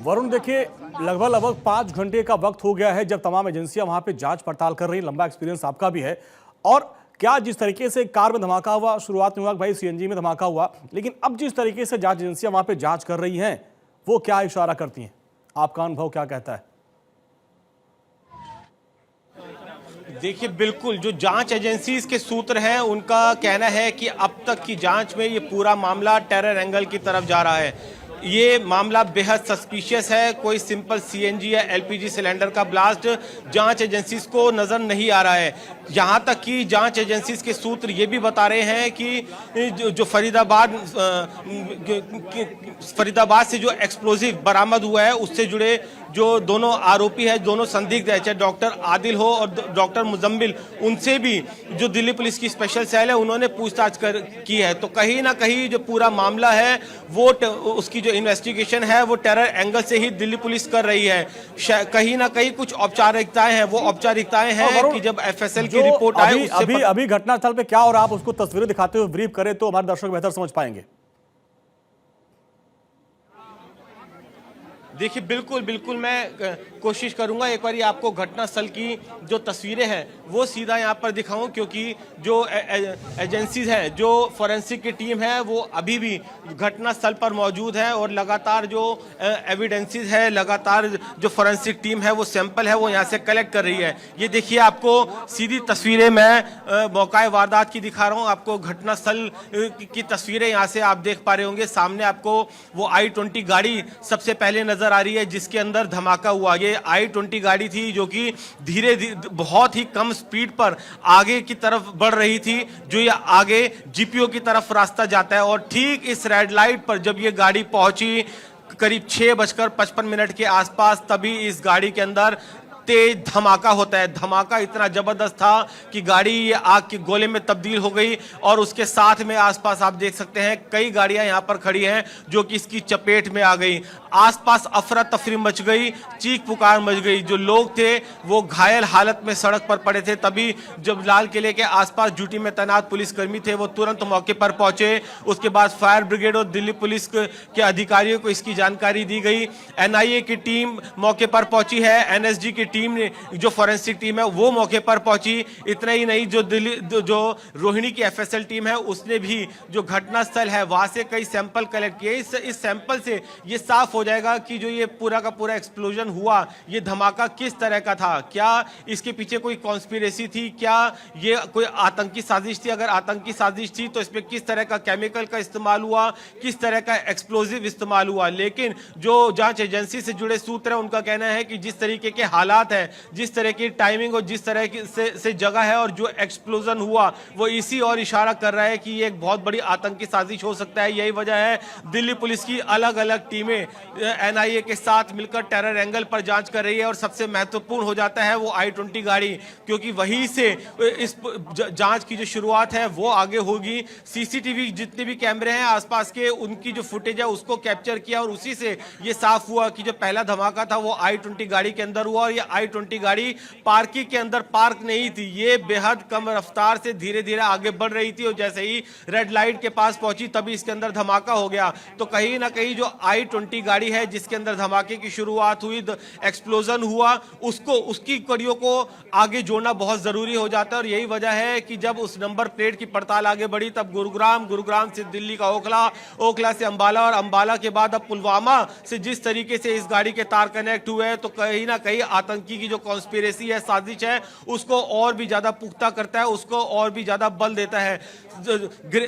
वरुण देखिए, लगभग 5 घंटे का वक्त हो गया है जब तमाम एजेंसियां वहां पे जांच पड़ताल कर रही हैं। लंबा एक्सपीरियंस आपका भी है। और क्या जिस तरीके से कार में धमाका हुआ, शुरुआत में हुआ कि भाई सीएनजी में धमाका हुआ, लेकिन अब जिस तरीके से जांच एजेंसियां वहां पे जांच कर रही हैं, वो क्या इशारा करती हैं? आपका अनुभव क्या कहता है? देखिए, बिल्कुल जो जांच एजेंसीज के सूत्र हैं उनका कहना है कि अब तक की जांच में ये पूरा मामला टेरर एंगल की तरफ जा रहा है। ये मामला बेहद सस्पिशियस है। कोई सिंपल सीएनजी या एलपीजी सिलेंडर का ब्लास्ट जांच एजेंसीज को नजर नहीं आ रहा है। यहां तक कि जांच एजेंसीज के सूत्र ये भी बता रहे हैं कि जो फरीदाबाद से जो एक्सप्लोजिव बरामद हुआ है उससे जुड़े जो दोनों आरोपी है, दोनों संदिग्ध है, चाहे डॉक्टर आदिल हो और डॉक्टर मुजम्मिल, उनसे भी जो दिल्ली पुलिस की स्पेशल सेल है उन्होंने पूछताछ की है। तो कहीं ना कहीं जो पूरा मामला है वो उसकी जो इन्वेस्टिगेशन है वो टेरर एंगल से ही दिल्ली पुलिस कर रही है। कहीं ना कहीं कुछ औपचारिकताएं हैं, वो औपचारिकताएं हैं कि जब एफएसएल की रिपोर्ट आए अभी घटनास्थल पे क्या और आप उसको तस्वीरें दिखाते हुए ब्रीफ करें तो हमारे दर्शक बेहतर समझ पाएंगे। देखिए, बिल्कुल बिल्कुल मैं कोशिश करूंगा एक बार आपको घटनास्थल की जो तस्वीरें हैं वो सीधा यहां पर दिखाऊं, क्योंकि जो एजेंसीज हैं, जो फॉरेंसिक की टीम है वो अभी भी घटनास्थल पर मौजूद है और लगातार जो एविडेंसेस है, लगातार जो फॉरेंसिक टीम है वो सैंपल है वो यहां से कलेक्ट कर रही है। ये देखिए, आपको सीधी तस्वीरें मैं मौका वारदात की दिखा रहा हूँ। आपको घटनास्थल की तस्वीरें यहाँ से आप देख पा रहे होंगे। सामने आपको वो I-20 गाड़ी सबसे पहले नजर आ रही है जिसके अंदर धमाका हुआ। ये I-20 गाड़ी थी जो कि धीरे धीरे बहुत ही कम स्पीड पर आगे की तरफ बढ़ रही थी, जो ये आगे जीपीओ की तरफ रास्ता जाता है। और ठीक इस रेड लाइट पर जब ये गाड़ी पहुंची करीब 6:55 के आसपास, तभी इस गाड़ी के अंदर तेज धमाका होता है। धमाका इतना जबरदस्त था कि गाड़ी आग के गोले में तब्दील हो गई और उसके साथ में आसपास आप देख सकते हैं कई गाड़ियां यहां पर खड़ी हैं जो कि इसकी चपेट में आ गई। आसपास अफरा तफरी मच गई, चीख पुकार मच गई। जो लोग थे वो घायल हालत में सड़क पर पड़े थे। तभी जब लाल किले के आसपास ड्यूटी में तैनात पुलिसकर्मी थे वो तुरंत मौके पर पहुंचे। उसके बाद फायर ब्रिगेड और दिल्ली पुलिस के अधिकारियों को इसकी जानकारी दी गई। एनआईए की टीम मौके पर पहुंची है, एनएसजी की टीम ने, जो फॉरेंसिक टीम है वो मौके पर पहुंची। इतना ही नहीं, जो रोहिणी की एफएसएल टीम है उसने भी जो घटनास्थल है वहां से कई सैंपल कलेक्ट किए। इस सैंपल से ये साफ हो जाएगा कि जो ये पूरा का पूरा एक्सप्लोजन हुआ, ये धमाका किस तरह का था। क्या इसके पीछे कोई कॉन्स्पिरेसी थी, क्या ये कोई आतंकी साजिश थी? अगर आतंकी साजिश थी तो इसमें किस तरह का केमिकल का इस्तेमाल हुआ, किस तरह का एक्सप्लोजिव इस्तेमाल हुआ। लेकिन जो जांच एजेंसी से जुड़े सूत्र है उनका कहना है कि जिस तरीके के हालात है, जिस तरह की टाइमिंग और जिस तरह की से जगह है और जो एक्सप्लोजन हुआ वो इसी और इशारा कर रहा है कि ये एक बहुत बड़ी आतंकी साजिश हो सकता है। यही वजह है दिल्ली पुलिस की अलग अलग टीमें एनआईए के साथ मिलकर टेरर एंगल पर जांच कर रही है। और सबसे महत्वपूर्ण हो जाता है वो I-20 गाड़ी, क्योंकि वहीं से इस जांच की जो शुरुआत है वो आगे होगी। सीसीटीवी जितने भी कैमरे हैं आसपास के, उनकी जो फुटेज है उसको कैप्चर किया और उसी से ये साफ हुआ कि जो पहला धमाका था वो I-20 गाड़ी के अंदर हुआ। और ये I-20 गाड़ी पार्किंग के अंदर पार्क नहीं थी, ये बेहद कम रफ्तार से धीरे धीरे आगे बढ़ रही थी और जैसे ही रेड लाइट के पास पहुंची तभी इसके अंदर धमाका हो गया। तो कहीं ना कहीं जो I-20 गाड़ी है जिसके अंदर धमाके की शुरुआत हुई, एक्सप्लोजन हुआ, उसकी कड़ियों को आगे जोड़ना बहुत जरूरी हो जाता है। और यही वजह है कि जब उस नंबर प्लेट की पड़ताल आगे बढ़ी तब गुरुग्राम से दिल्ली का ओखला से अंबाला और अंबाला के बाद अब पुलवामा से जिस तरीके से इस गाड़ी के तार कनेक्ट हुए, तो कहीं ना कहीं आतंकी की जो कॉन्स्पिरेसी है, साजिश है, उसको और भी ज्यादा पुख्ता करता है, उसको और भी ज्यादा बल देता है।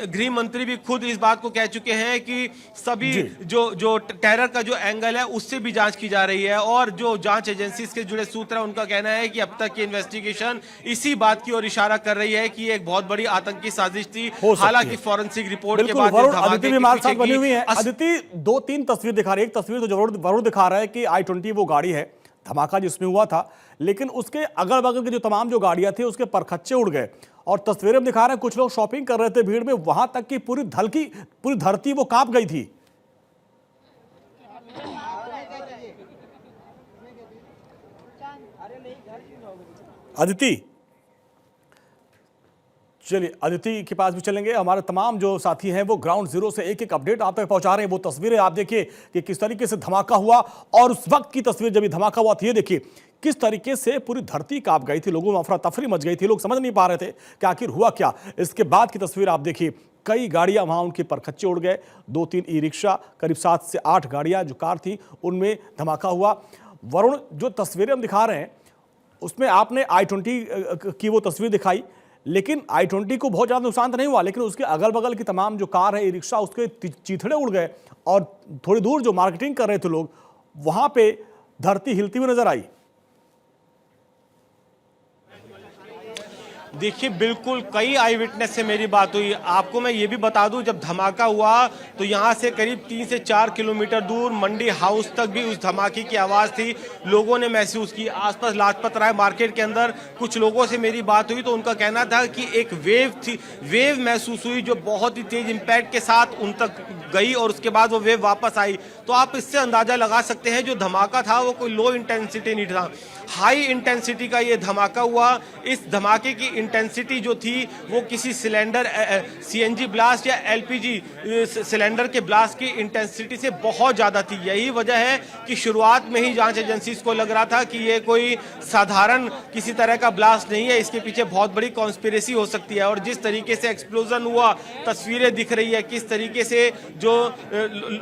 गृह मंत्री भी खुद इस बात को कह चुके हैं कि सभी जो टेरर का जो एंगल है उससे भी जांच की जा रही है। और जो जांच एजेंसी से जुड़े सूत्र है उनका कहना है कि अब तक की इन्वेस्टिगेशन इसी बात की ओर इशारा कर रही है कि एक बहुत बड़ी आतंकी साजिश थी। हालांकि फॉरेंसिक रिपोर्ट के बाद अदिति भी हमारे साथ बनी हुई है। अदिति, 2-3 तस्वीर दिखा रही है। एक तस्वीर तो वरुण दिखा रहा है कि I-20 वो गाड़ी है, धमाका जिसमें हुआ था, लेकिन उसके अगल बगल के जो तमाम जो गाड़ियां थी उसके परखच्चे उड़ गए। और तस्वीरें दिखा रहे हैं, कुछ लोग शॉपिंग कर रहे थे भीड़ में, वहां तक की पूरी धरती वो कांप गई थी। अदिति, चलिए अदिति के पास भी चलेंगे। हमारे तमाम जो साथी हैं वो ग्राउंड जीरो से एक एक अपडेट आप तक पहुंचा रहे हैं। वो तस्वीरें आप देखिए कि किस तरीके से धमाका हुआ, और उस वक्त की तस्वीर जब ये धमाका हुआ था, ये देखिए किस तरीके से पूरी धरती कांप गई थी, लोगों में अफरा तफरी मच गई थी, लोग समझ नहीं पा रहे थे कि आखिर हुआ क्या। इसके बाद की तस्वीर आप देखिए, कई गाड़ियां वहां उनके परखच्चे उड़ गए, 2-3 ई रिक्शा, करीब 7 से 8 गाड़ियां जो कार थी उनमें धमाका हुआ। वरुण, जो तस्वीरें हम दिखा रहे हैं उसमें आपने i20 की वो तस्वीर दिखाई, लेकिन i20 को बहुत ज्यादा नुकसान तो नहीं हुआ, लेकिन उसके अगल बगल की तमाम जो कार है, ई रिक्शा, उसके चीथड़े उड़ गए, और थोड़ी दूर जो मार्केटिंग कर रहे थे लोग, वहां पे धरती हिलती हुई नजर आई। देखिए बिल्कुल कई आई विटनेस से मेरी बात हुई। आपको मैं ये भी बता दूं, जब धमाका हुआ तो यहाँ से करीब 3 से 4 किलोमीटर दूर मंडी हाउस तक भी उस धमाके की आवाज़ थी, लोगों ने महसूस की। आसपास लाजपत राय मार्केट के अंदर कुछ लोगों से मेरी बात हुई तो उनका कहना था कि एक वेव महसूस हुई जो बहुत ही तेज इम्पैक्ट के साथ उन तक गई, और उसके बाद वो वेव वापस आई। तो आप इससे अंदाजा लगा सकते हैं जो धमाका था वो कोई लो इंटेंसिटी नहीं था, हाई इंटेंसिटी का ये धमाका हुआ। इस धमाके की इंटेंसिटी जो थी वो किसी सिलेंडर सीएनजी ब्लास्ट या एलपीजी सिलेंडर के ब्लास्ट की इंटेंसिटी से बहुत ज़्यादा थी। यही वजह है कि शुरुआत में ही जांच एजेंसीज को लग रहा था कि ये कोई साधारण किसी तरह का ब्लास्ट नहीं है, इसके पीछे बहुत बड़ी कॉन्स्पिरेसी हो सकती है। और जिस तरीके से एक्सप्लोजन हुआ, तस्वीरें दिख रही है किस तरीके से जो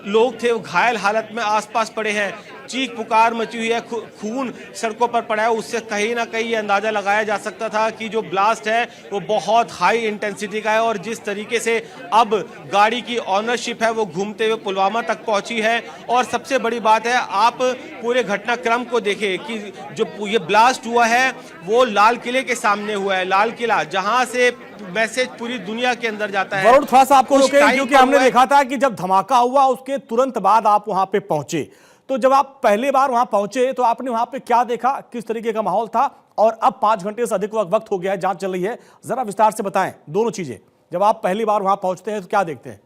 लोग थे वो घायल हालत में आसपास पड़े हैं, चीख पुकार मची हुई है, खून सड़कों पर पड़ा है। उससे कहीं ना कहीं ये अंदाजा लगाया जा सकता था कि जो ब्लास्ट है वो बहुत हाई इंटेंसिटी का है। और जिस तरीके से अब गाड़ी की ऑनरशिप है वो घूमते हुए पुलवामा तक पहुंची है। और सबसे बड़ी बात है, आप पूरे घटनाक्रम को देखें कि जो ये ब्लास्ट हुआ है वो लाल किले के सामने हुआ है। लाल किला जहां से मैसेज पूरी दुनिया के अंदर जाता है। वरुण, थोड़ा सा आपको रोके, क्योंकि हमने हुआ देखा था कि जब धमाका हुआ उसके तुरंत बाद आप वहां पे पहुंचे, तो जब आप पहली बार वहां पहुंचे तो आपने वहां पे क्या देखा, किस तरीके का माहौल था, और अब 5 घंटे से अधिक वक्त हो गया है, जांच चल रही है, जरा विस्तार से बताएं दोनों चीजें। जब आप पहली बार वहां पहुंचते हैं तो क्या देखते हैं?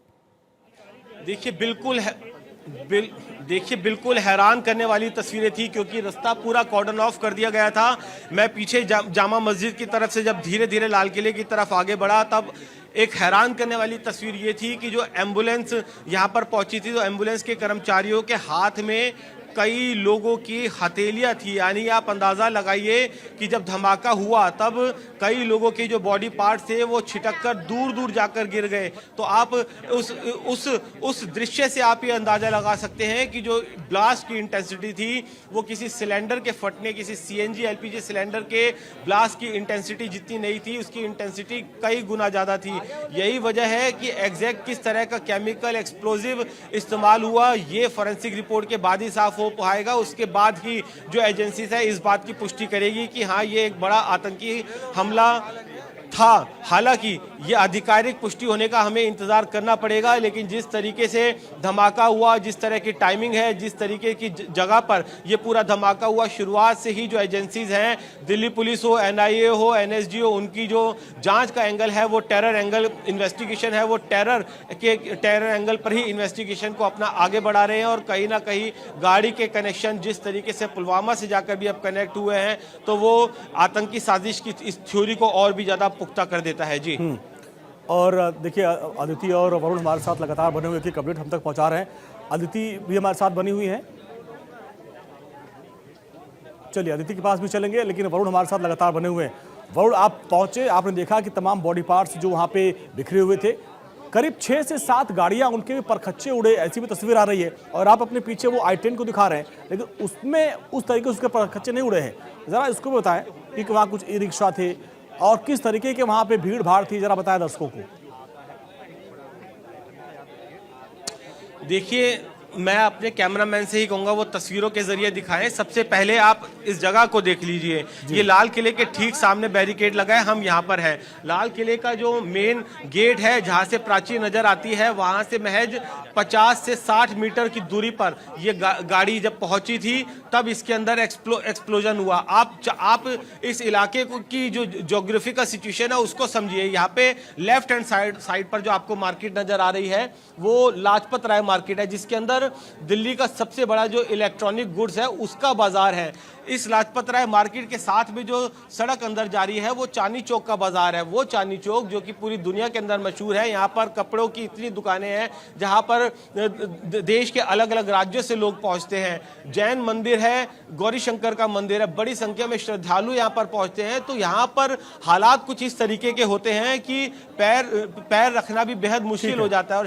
देखिए बिल्कुल हैरान करने वाली तस्वीरें थी, क्योंकि रास्ता पूरा कॉर्डन ऑफ कर दिया गया था। मैं पीछे जामा मस्जिद की तरफ से जब धीरे धीरे लाल किले की तरफ आगे बढ़ा, तब एक हैरान करने वाली तस्वीर ये थी कि जो एम्बुलेंस यहाँ पर पहुंची थी तो एम्बुलेंस के कर्मचारियों के हाथ में कई लोगों की हथेलियां थी। यानी आप अंदाज़ा लगाइए कि जब धमाका हुआ तब कई लोगों के जो बॉडी पार्ट थे वो छिटक कर दूर दूर जाकर गिर गए। तो आप उस दृश्य से आप ये अंदाज़ा लगा सकते हैं कि जो ब्लास्ट की इंटेंसिटी थी वो किसी सिलेंडर के फटने, किसी सीएनजी एलपीजी सिलेंडर के ब्लास्ट की इंटेंसिटी जितनी नहीं थी, उसकी इंटेंसिटी कई गुना ज़्यादा थी। यही वजह है कि एग्जैक्ट किस तरह का केमिकल एक्सप्लोजिव इस्तेमाल हुआ ये फॉरेंसिक रिपोर्ट के बाद ही साफ हो पाएगा। उसके बाद ही जो एजेंसीज है इस बात की पुष्टि करेगी कि हाँ ये एक बड़ा आतंकी हमला था। हालांकि ये आधिकारिक पुष्टि होने का हमें इंतजार करना पड़ेगा, लेकिन जिस तरीके से धमाका हुआ, जिस तरह की टाइमिंग है, जिस तरीके की जगह पर ये पूरा धमाका हुआ, शुरुआत से ही जो एजेंसीज हैं, दिल्ली पुलिस हो, एनआईए हो, एनएसजी हो, उनकी जो जांच का एंगल है वो टेरर एंगल इन्वेस्टिगेशन है, वो टेरर एंगल पर ही इन्वेस्टिगेशन को अपना आगे बढ़ा रहे हैं। और कहीं ना कहीं गाड़ी के कनेक्शन जिस तरीके से पुलवामा से जाकर भी अब कनेक्ट हुए हैं तो वो आतंकी साजिश की इस थ्योरी को और भी ज्यादा पुख्ता कर देता है। जी और देखिए अदिति और वरुण हमारे साथ लगातार बने हुए एक अपडेट हम तक पहुंचा रहे हैं। अदिति भी हमारे साथ बनी हुई हैं। चलिए अदिति के पास भी चलेंगे, लेकिन वरुण हमारे साथ लगातार बने हुए हैं। वरुण, आप पहुंचे, आपने देखा कि तमाम बॉडी पार्ट्स जो वहां पे बिखरे हुए थे, करीब 6 से 7 गाड़ियां उनके भी परखच्चे उड़े, ऐसी भी तस्वीर आ रही है। और आप अपने पीछे वो i10 को दिखा रहे हैं, लेकिन उसमें उस तरीके से उसके परखच्चे नहीं उड़े हैं। जरा इसको भी बताएं कि वहाँ कुछ ई रिक्शा थे और किस तरीके के वहां पे भीड़ भाड़ थी, जरा बताएं दर्शकों को। देखिए मैं अपने कैमरामैन से ही कहूंगा वो तस्वीरों के जरिए दिखाएं। सबसे पहले आप इस जगह को देख लीजिए, ये लाल किले के ठीक सामने बैरिकेड लगा है, हम यहाँ पर हैं। लाल किले का जो मेन गेट है जहाँ से प्राची नजर आती है, वहाँ से महज 50 से 60 मीटर की दूरी पर ये गाड़ी जब पहुंची थी तब इसके अंदर एक्सप्लोजन हुआ। आप इस इलाके की जो ज्योग्राफी का सिचुएशन है उसको समझिए। यहाँ पे लेफ्ट हैंड साइड पर जो आपको मार्केट नजर आ रही है वो लाजपत राय मार्केट है, जिसके अंदर अंदर दिल्ली का सबसे बड़ा जो इलेक्ट्रॉनिक गुड्स है उसका बाजार है। इस लाजपत राय मार्केट के साथ में जो सड़क अंदर जा रही है वो चांदनी चौक का बाजार है। वो चांदनी चौक जो कि पूरी दुनिया के अंदर मशहूर है। यहाँ पर कपड़ों की इतनी दुकानें हैं जहाँ पर देश के अलग अलग राज्यों से लोग पहुँचते हैं। जैन मंदिर है, गौरी शंकर का मंदिर है, बड़ी संख्या में श्रद्धालु यहाँ पर पहुँचते हैं। तो यहाँ पर हालात कुछ इस तरीके के होते हैं कि पैर रखना भी बेहद मुश्किल हो जाता है। और